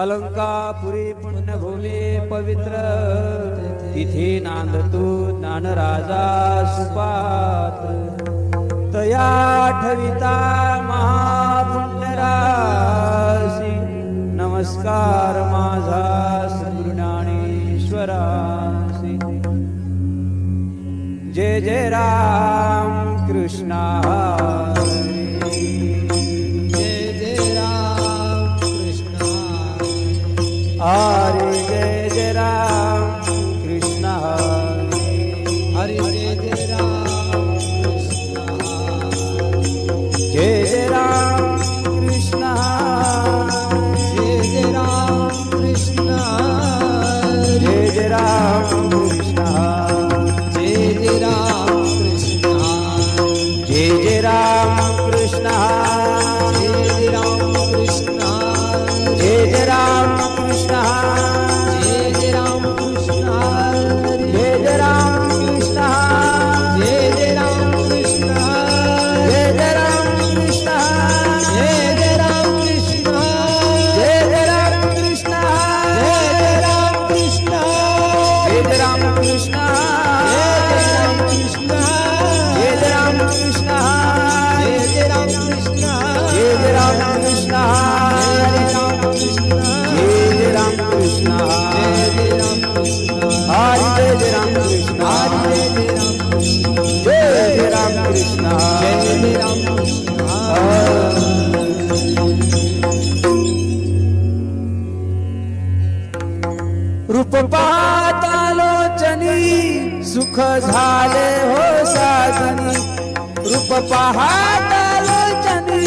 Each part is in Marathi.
अलंकापुरी पुण्यभूमी पवित्र तिथे नांदतो ज्ञानराजा सुपात्र तया ठविता महापुण्यराशी नमस्कार माझा सद्गुरुज्ञानेश्वरासी जय जय राम कृष्णा हरे जय जय राम कृष्ण हरे जय जय राम कृष्ण जय जय राम कृष्ण जय जय राम कृष्ण जय जय राम कृष्ण जय जय राम कृष्ण जय जय राम कृष्ण जय जय राम कृष्ण जय जय राम कृष्ण जय जय राम कृष्ण जय जय राम कृष्ण जय जय राम कृष्ण जय जय राम कृष्ण जय जय राम कृष्ण जय जय राम कृष्ण जय जय राम कृष्ण जय जय राम कृष्ण जय जय राम कृष्ण जय जय राम कृष्ण जय जय राम कृष्ण राम कृष्ण जय राम कृष्ण हरे जय राम कृष्ण हरे जय राम कृष्ण जय जय राम कृष्ण रूप पाहता लोचनी सुख झाले हो साजनी रूप पाहता लोचनी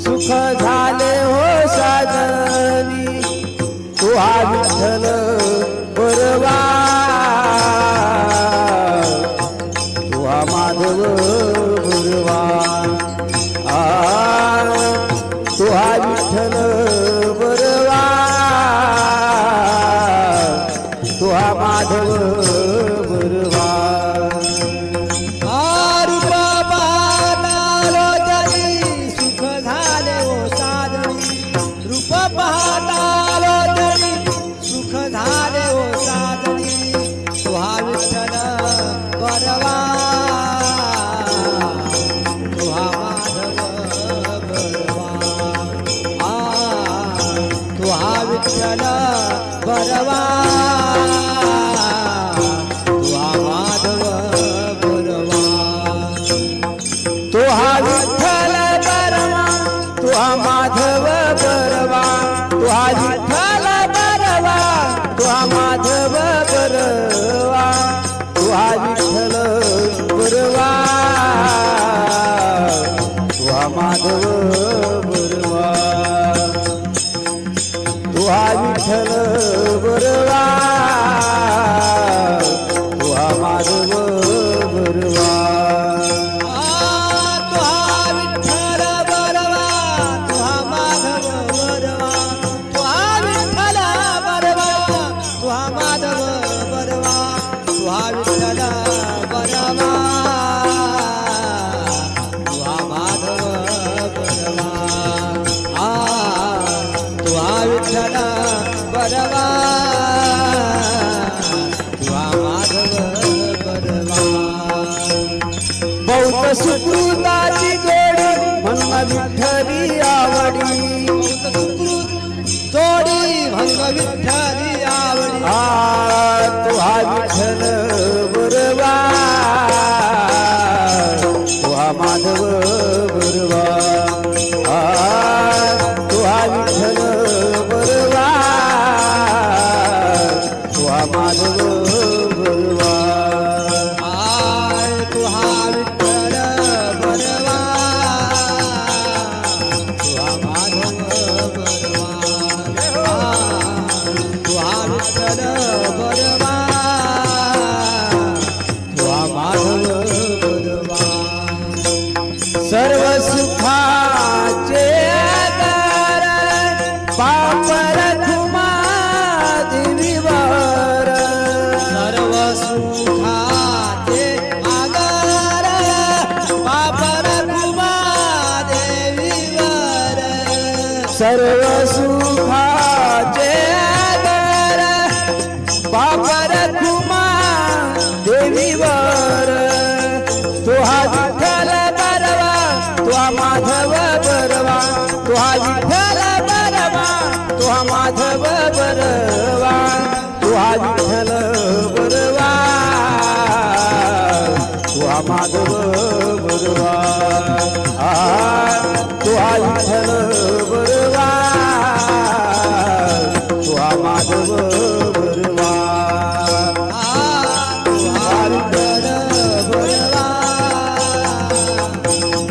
सुख झाले हो साजनी तू हा विठ्ठल बरवा तू हा माधव बरवा तू हा विठ्ठल बरवा तू हा माधव बरवा सुख झाले हो साजनी रूप पाहता सुख झाले हो साजनी तू हा विठ्ठल बरवा तू हा माधव बरवा तू हा विठ्ठल बरवा तू हा माधव बरवा तू हा विठ्ठल बरवा तू हा माधव बरवा तू हा विठ्ठल तू हा माधव बरवा तू हा विठ्ठल बरवा तू हा माधव बरवा तू हा विठ्ठल बरवा तू हा माधव बरवा बहुत सुकृताची गोडी भंग विठ्ठली आवडी जोडी भंग विठ्ठली आवडी तू हा विठ्ठल बरवा तू हा माधव बरवा तू हा विठ्ठल बरवा तू हा माधव बरवा तू हा विठ्ठल बरवा तू हा माधव बरवा तू हा विठ्ठल बरवा तू हा माधव बरवा सर्व सुखाचे आधार पाप रखुमा देवीवर सर्व सुखाचे आधार पाप रखुमा देवीवर सर्व सुखाचे हा माधव बरवा तू हा विठ्ठल बरवा तू हा माधव बरवा तू हा विठ्ठल बरवा तू हा माधव बरवा तू हा विठ्ठल बरवा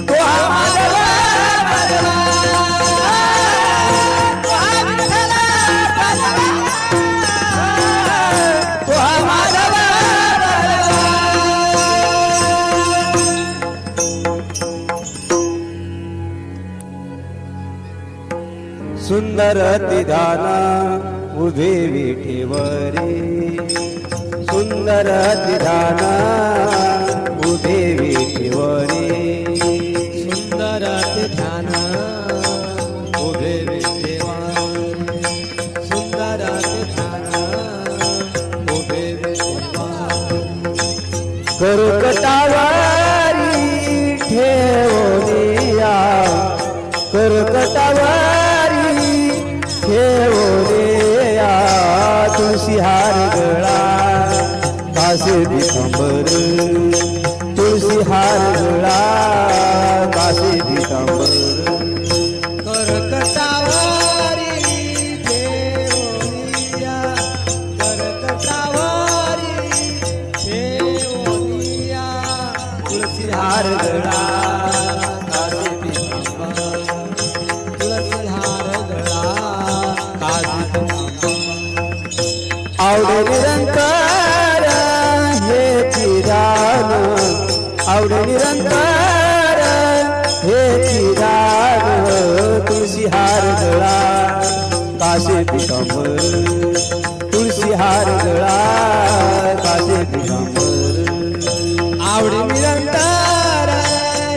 तू हा माधव बरवा तू हा विठ्ठल बरवा तू हा माधव बरवा सुंदर तिधान उभे विठेवरे सुंदर तिधान उभे विठेवरे सुंदर तिधान उभे विठेवरे सुंदर तिधान उभे विठेवरे करकटावारी ठेवोनिया करकटावारी ठेवोनिया तुळशी हार गळा कासे दिगंबर तुळशी हार गळा कासे दिगंबर करकटावारी ठेवोनिया करकटावारी ठेवोनिया तुळशी हार गळा कासे दिगंबर तुळशी हार गळा कासे दिगंबर आवडे निरंतर हे चिराग आवडे निरंतर हे चिराग तुळशी हार गळा कासे दिगंबर तुळशी हार गळा कासे दिगंबर आवडे निरंतर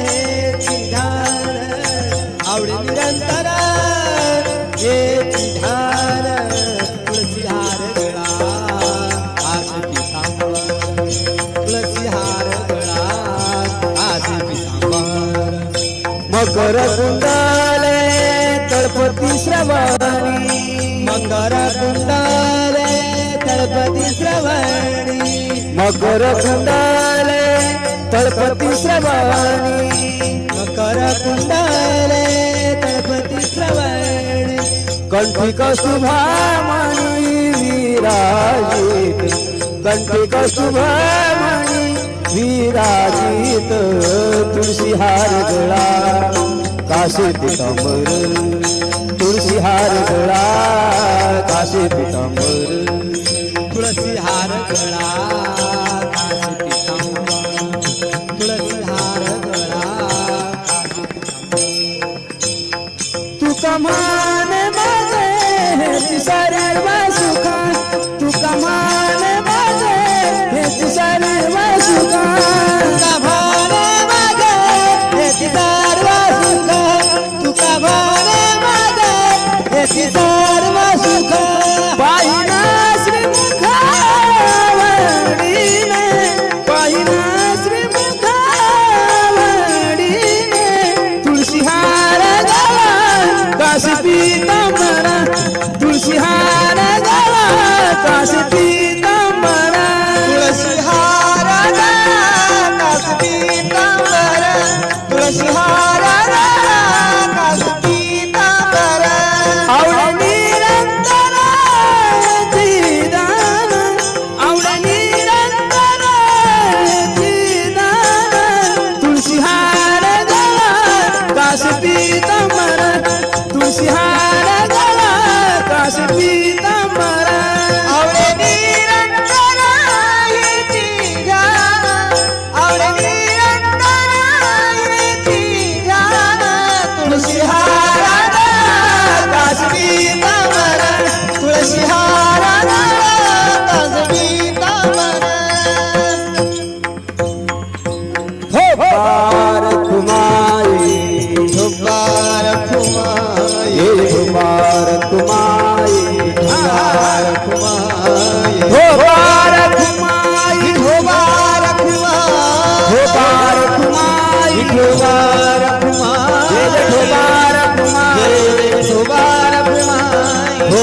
हे चिराग आवडे निरंतर हे चिराग तुळशी हार गळा कासे दिगंबर तुळशी हार गळा कासे दिगंबर मकर कुंडले तळपती श्रवणी मकर कुंडले तळपती श्रवणी मकर कुंडले तळपती श्रवणी मकर कुंडले तळपती श्रवणी कंठी कौस्तुभामणी विराजित कंठी कौस्तुभामणी विराजित तुळशी हार गळा कासे दिगंबर तुळशी हार गळा कासे दिगंबर तुळशी हार गळा कासे दिगंबर तुळशी हार गळा कासे दिगंबर तू कमान माझे हे सर्व सुख तू कमान माझे हे सर्व सुख कमान माझे हे सर्व सुख तू कमान माझे हे सर्व सुख पाहिना श्रीमुख वडीने पाहिना श्रीमुख वडीने तुळशी हार गळा कासे पीतांबरा तुळशी हार गळा कासे पीतांबरा तुळशी हार गळा कासे पीतांबरा तुळशी हार गळा कासे पीतांबरा आवडे निरंतर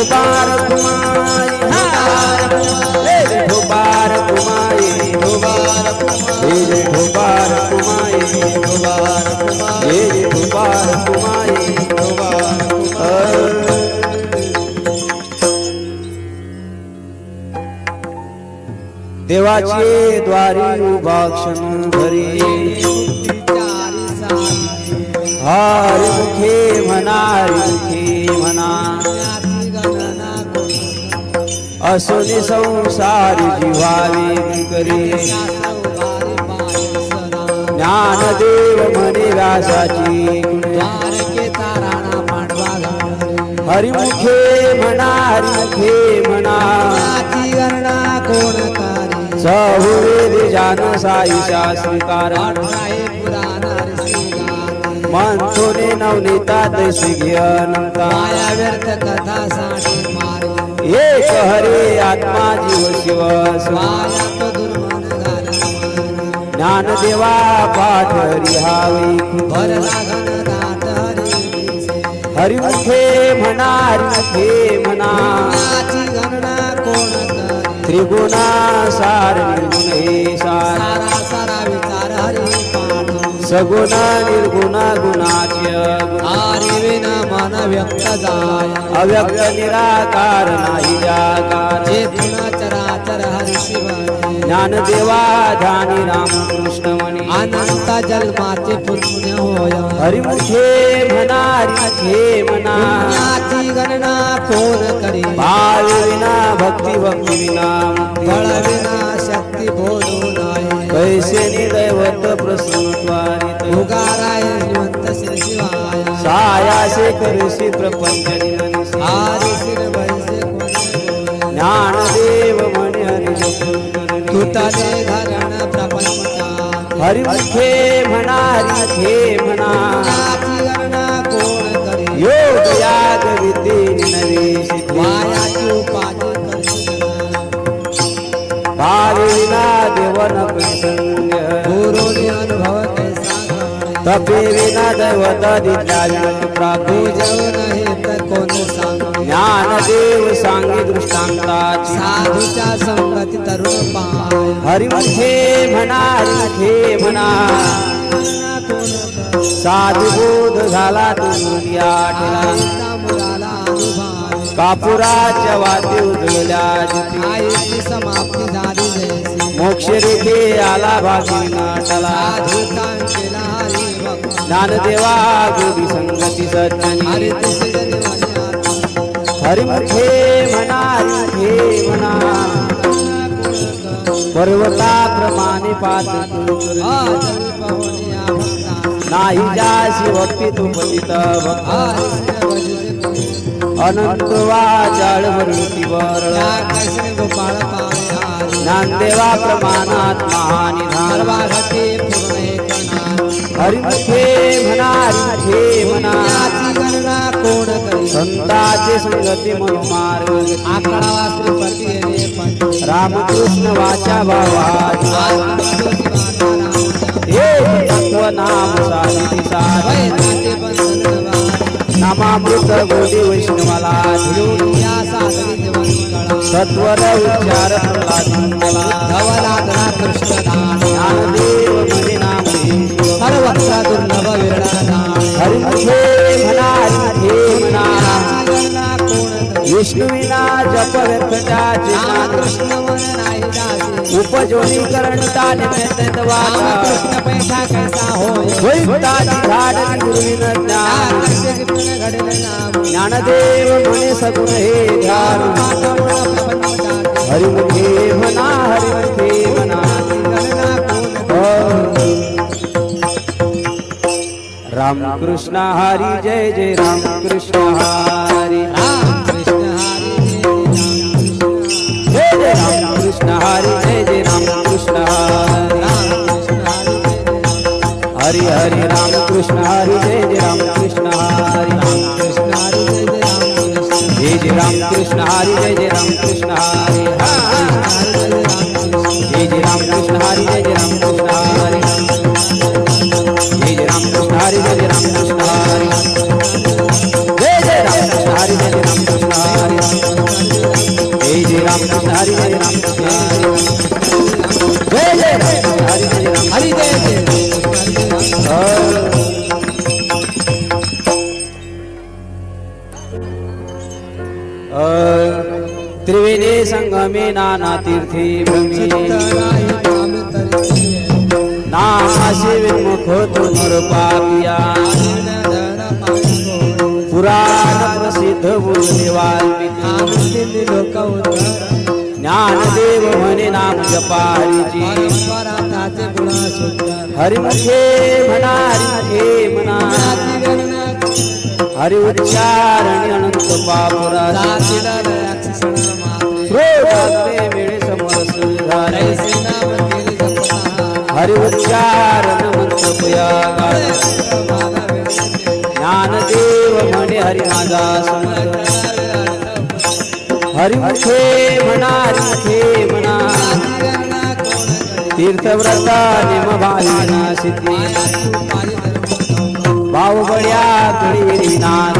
ठोबार कुमाई जय ठोबार कुमाई जय ठोबार कुमाई जय ठोबार कुमाई देवाचे द्वारी उभा क्षण धरी हरी मुखे म्हणा असोनी संसार जीवावी करी ज्ञानदेव म्हणे व्यासाची हरिमुखे म्हणा सहुवेद जान साई शास्त्रीकार मनसोने नवनीता तैसी अनंता एक हरे आत्मा जीव शिव ज्ञानदेवा पाठ हरिहावी हरिमुखे म्हणा त्रिगुणा सार निर्गुण हे सार सगुण निर्गुण गुणाच्य अव्यक्त निराकार नाही जाकार ज्ञानदेवा ध्यानी रामकृष्ण म्हणे अनंत जन्माचे पुण्य होय हरिमुखे म्हणा गणना कोण करी भाव विना भक्ती विना बळ विना शक्ती बोलू नाही कैसे दैवत प्रसन्नत्वारित उगाराय श्रीमंत श्री शिवाय सायासे करसी प्रपंच निमनिसी हरी श्री वैसे ज्ञानदेव म्हणे हरि तुतले धरण प्रपंचा हरिमुखे म्हणा गणना कोण करी योग याग विद्ये नवेशी वायाची उपाधी करशी भाव विना देवन प्रसन्न गुरुनी अनुभव कैसा तपे विना दैवत दिला प्राप्ती पूजव नाही तर कोण सांग ज्ञानदेव सांगे दृष्टांताची साधूच्या संगती तरुण पाय हरिमुखे म्हणा साधुबोध झाला तुझी आठला मुलाला अनुभव कापुराच्या वाती उजळल्या ज्योती आईची समाप्ती झाली जैसी मोक्ष रेखे आला भागी नाटला साधुतां केला हरी भक्त ज्ञानदेवा गोडी संगती सज्जनी हरी तुझे जनी हरिमुखे म्हणा पर्वताप्रमाणे पाच नाही जासी भक्ती तू पतित अनंत वाचाळ वृत्ती वरळ ज्ञानदेवा प्रमाणात महानिधान हरिमुखे म्हणा संताचे संगती मनोमार्ग रामकृष्ण वाचा भावा हे तत्व नाम साधी नामामृत गोडी वैष्णवाला सत्वर उच्चार ज्ञानदेव म्हणे नाम सर्वत्र दुर्लभ विरळा हरिमुखे म्हणा विष्णुविना जप व्यर्थाचे कृष्ण मन नाही दासी उपजोनी करणता निमित्त वाचा कृष्ण पैसा कैसा होय वैताची झाड गुरुविन ज्ञान ज्ञानदेव म्हणे सगुण हे ध्यान हरिमुखे म्हणा राम कृष्ण हरी जय जय राम कृष्ण हरी जय जय राम कृष्ण हरी जय जय राम कृष्ण हरी हरि राम कृष्ण हरी जय जय राम कृष्ण हरी जय जय राम कृष्ण हरी जय जय राम कृष्ण हरी जय जय राम कृष्ण हरी जय जय राम कृष्ण हरी जय जय राम कृष्ण हरी जय जय राम कृष्ण हरी जय जय राम कृष्ण हरी जय जय राम कृष्ण हरी हरी जय राम जय जय राम हरी जय राम हरी जय जय त्रिवेणी संगमे नाना तीर्थी भूमि नामाशी विमुख तो नर पापिया पुराण प्रसिद्ध बोलले वाल्मिकी ज्ञानदेव म्हणे नाम जपा हरीची हरिमुखे म्हणा हरिमुखे म्हणा हरि उच्चारण अनंत पापुरा मिळे समरस झाले हरि उच्चारण मंत्रपुया ज्ञानदेव म्हणे हरि माझा समर्थ हरिमुखे म्हणा हरिमुखे म्हणा तीर्थव्रता निमभाविना सिद्धी बाहुबळ्या कळीविरी नाद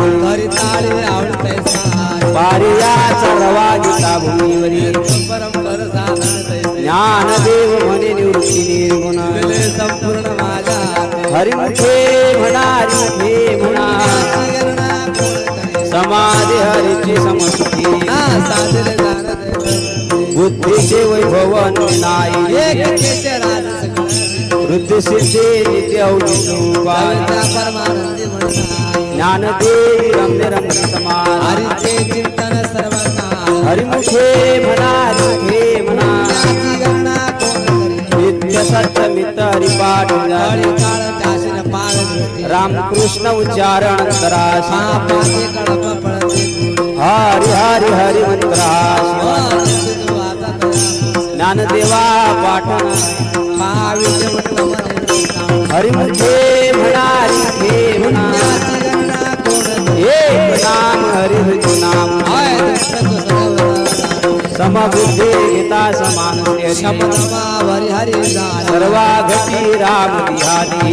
पारियाचा रवा गीता भूमीवरी ज्ञानदेव म्हणे निवृत्ती निर्गुण हरिमुखे म्हणा हरिमुखे म्हणा समाधी हरीची समसुखी बुद्धीचे वैभव नाही वृद्धी सिद्धी नित्य ज्ञानदेवी रम्य रम्य समान हरिमुखे म्हणा हरिमुखे म्हणा नित्य सत्य मित्र हरिपाठ रामकृष्ण उच्चारण अंतराशी हरि हरि हरि मंत्राशी ज्ञानदेवा पाठन हरिमुखे म्हणा हरिमुखे म्हणा एक नाम हरि नाम समबुद्धे गीता समान सर्वा घटी राम विहारी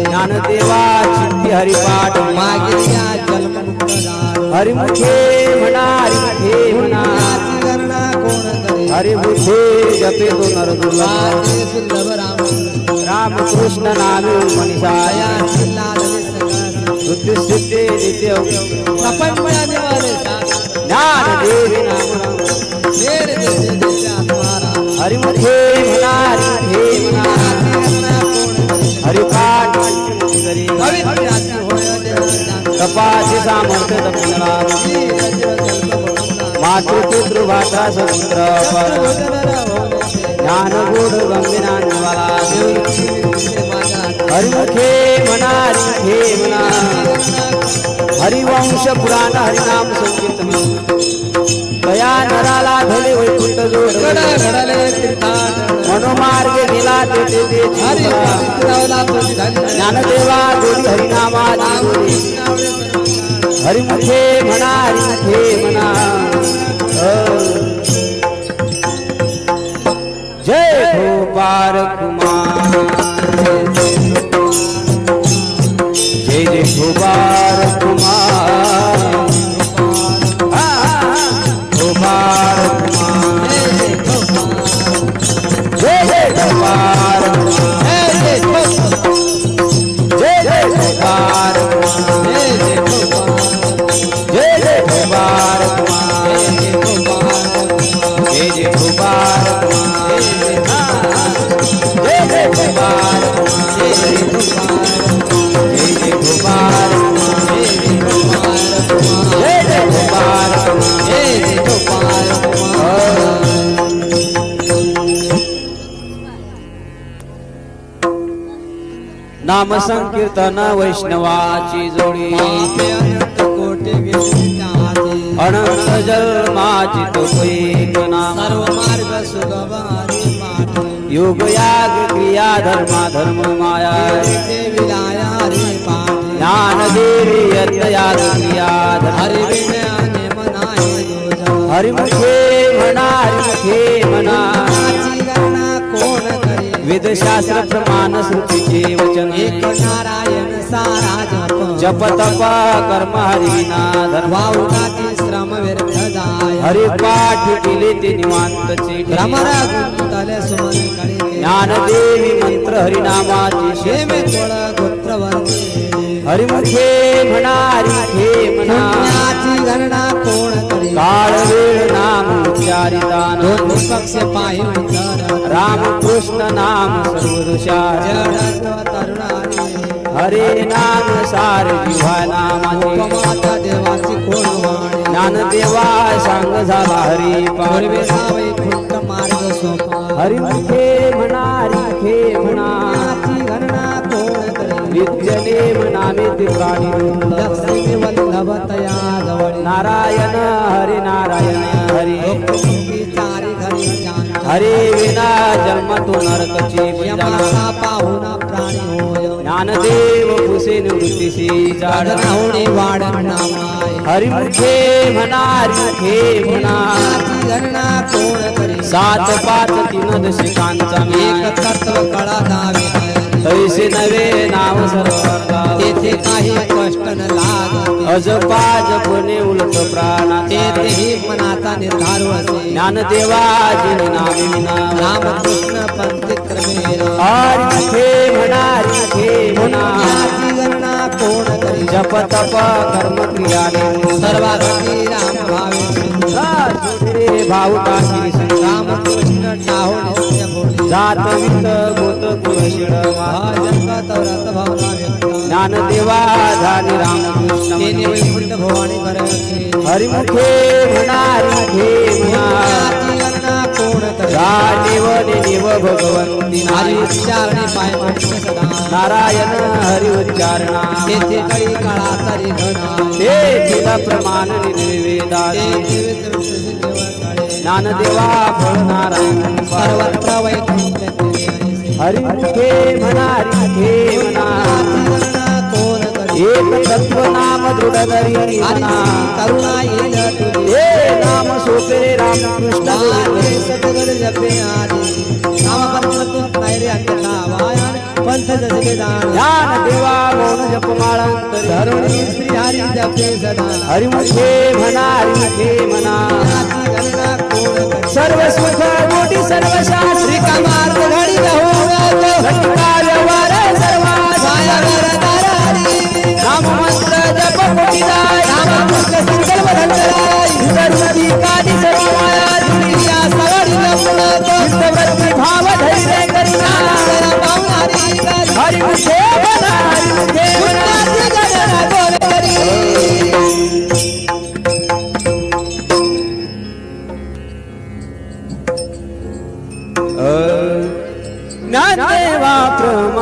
ज्ञानदेवा चित्ती हरिपाठ हरिमुखे म्हणा हरिमुखे म्हणा हरिमुखे जपे तो नर दुर्लभ रामकृष्ण नामे मनीषाया बुद्धि सिद्धि नित्य ज्ञानदेवी नाम हरिमुखे म्हणा हरिमुखे म्हणा हरिपाठ तपाचे सामर्थ्य तपला मातृपुत्र भाषा समुद्र ज्ञान गुण गंभीरांवाला हरिमुखे म्हणा हरिमुखे म्हणा हरिवंश पुराण हरिनाम संकीर्तन दया नराला धले वैकुंठ जोड मनोमार्ग गेला ते ज्ञानदेवा गोडी हरिनामाची गोडी हरिमुखे म्हणा हरिमुखे म्हणा जय गोपाल कुमार जय जय गोपाल कुमार गोपाल कुमार जय जय गोपाल जय जय गोपाल जय जय गोपाल जय जय गोपाल जय जय गोपाल जय जय गोपाल जय जय गोपाल नाम संकीर्तन वैष्णवाची जोडी अनंत जन्माची तो एक नाम सर्व मार्ग सुगम योग याग क्रिया धर्मा धर्म माया ज्ञान देवी यज्ञयाग क्रिया हरिमुखे म्हणा हरिमुखे म्हणा वेदशास्त्र प्रमाण श्रुतीचे वचन एक नारायण सारा जप जप तप कर्म हरिना धर्म वावुनाती श्रम व्यर्थ जाय हरी पाठ केले ते निवांतचे भ्रमरा गुंतले सुमन कळे ज्ञानदेवी मंत्र हरिनामाची शेमे कोळ गोत्रवर्ती हरिमुखे म्हणा हरिखे म्हणा पुण्याची गणना कोण करी काळ वेळ नाम उच्चारिताना दोन पक्ष पायी उतर राम कृष्ण नाम सर्वदुषार जडत्व तरुणारी हरे नाम सार जिव्हा नामाचे उपमाता देवाची कोण वाणी ज्ञानदेवा सांग झाला हरी पूर्वे पाठ जावे खुंट मार्ग सोपा हरिमुखे म्हणा हरिखे म्हणा पुण्याची गणना कोण करी नित्यनेम नामे प्राणी लक्ष्मी वल्लभ तया जवळ नारायण हरी नारायण हरी लोकमुखी चारी घरी जाण हरे विना जन्म तो नरकची यमाचा पाहुणा प्राणी होय ज्ञानदेव कुसे निवृत्तीसी जाड होणे वाढ नामाय हरिमुखे म्हणा हरिमुखे म्हणा पुण्याची गणना कोण करी 7 5 3 दशकांचा एक तत्व कळा दावे तैसे नवे नाव सर्व तेथे काही कष्ट न लाग अजपाज पुणे उलट प्राणा तेथेही मनाचा निर्धार असे ज्ञानदेवा जिन नामे विना रामकृष्ण पंथित क्रमेण हरिमुखे म्हणा हरिमुखे म्हणा पुण्याची गणना कोण करी जप तप कर्म क्रियाने सर्वार्थी राम भावे भावता रामकृष्ण टाहो नित्य बोली जात वित गोत कुलशिळ जगत व्रत भावना व्यक्त ज्ञानदेवा धानी रामकृष्ण तेने वैकुंठ भवानी करते हरिमुखे म्हणा हरिमुखे म्हणा पुण्याची गणना कोण करी देव देव भगवंती हरी नारी उच्चारणे पाय पडते सदा नारायण हरि उच्चारणा तेथे कळी काळा तरी घना ते तिला प्रमाण निर्वेदा ज्ञानदेवा फळ नारायण सर्वत्र वैकुंठ हरिमुखे म्हणा हरिमुखे म्हणा कोण करी एक तत्व नाम दृढ धरी हरी म्हणा करुणा येईल तुझी हे नाम सोपे रामकृष्ण आले सतगड जपे आदी नाम पंथ नाही रे अन्यथा वायान पंथ जसे दान ज्ञान देवा गौण जपमाळांतरी धरुणी श्री हरी जपे सदा हरिमुखे म्हणा हरिमुखे म्हणा पुण्याची गणना कोण करी सर्व सुख मोठी सर्व शास्त्री मार्ग घडी घटका व्यवहार सर्वा नाम मंत्र जप मोठीदाय रामकृष्ण संकल्प धंदराय सर्वधी कादी सर्व माया दुनिया सगळी चित्तवृत्ती भाव धैर्य करिना हरिमुखे म्हणा हरिमुखे म्हणा ज्ञानदेवा प्रमाण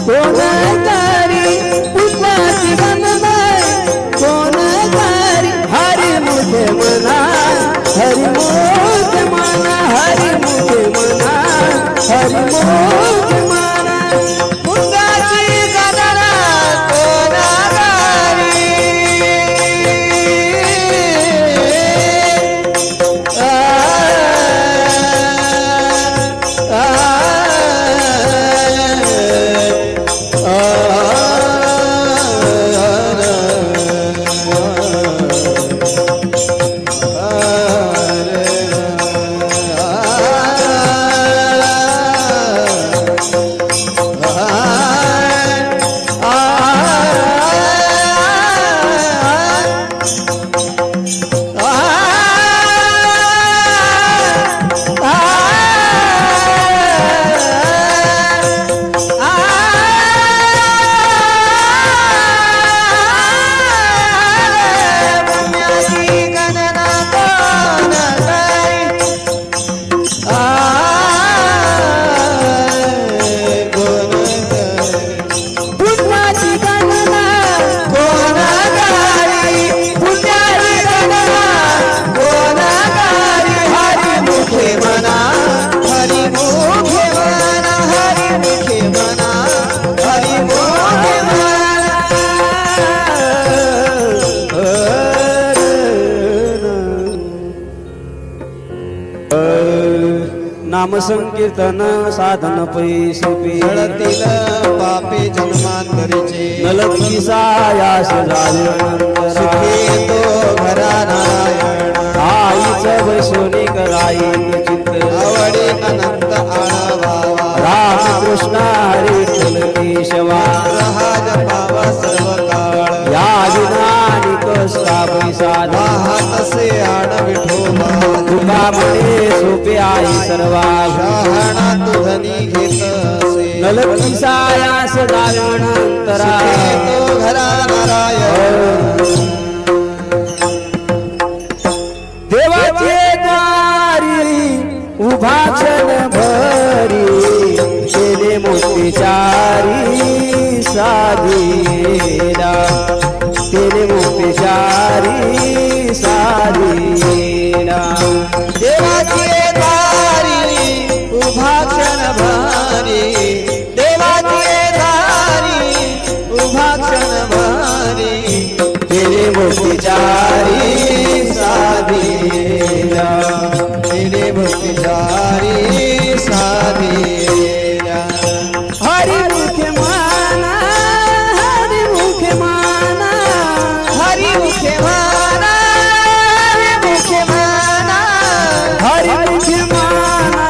कोण करी पुष्पाची गणना कोण करी हरी मुखे मना हरी मुखे मना हरी मुखे मना हरी मुखे मना पुष्पाची गणना कोण नाम संकीर्तन साधन पैसे जळतील पापे जन्मांतरीचे नलकी सायास झाले सुखी तो घरा नारायण आईच वैसोनी कराई चित्त आवडे अनंत आळवावा राम कृष्ण हरी विठ्ठल केशवा राज पावा सर्व काळ या विनानिक कष्टा पैसाधा वाहतसे आड विठोबा तुका म्हणे सोपे आई सर्वा शहाणा तुझनी घेतसे नलकी सायास जागवणांतरा सुखी तो घरा नारायण देवाचे दारी उभा क्षण भरी केले मोतीचारी साधीला केले मोतीचारी साधीला देवाची दारी उभा क्षण भारी देवाची दारी उभा क्षण भारी केले मोतीचारी साधीला तेरे भक्तिचारी साधीला हरी मुखे माना हरी मुखे माना हरी मुखे माना मुखे माना हरी मुखे माना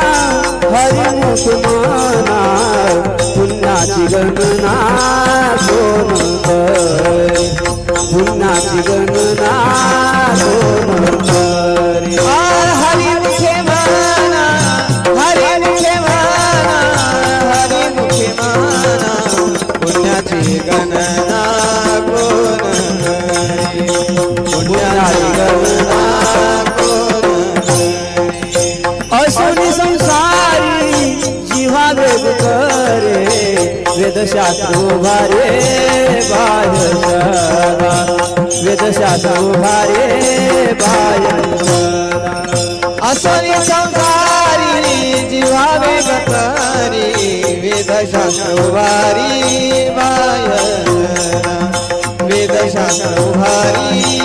हरी मुखे माना पुण्याची गणना कोण करे पुण्याची गणना कोण करे हरी मुखे माना हरी मुखे माना हरी मुखे माना पुण्याची गणना कोण करे पुण्याची गणना कोण करे असुनी संसारी जीवा वेग करे वेदशास्त्र उभारे बाह्य सदा वेदशास्त्र उभारे बाह्य सदा असली संसारी जीवावे गतारी वेदशास्त्र उभारी बाह्य वेदशास्त्र उभारी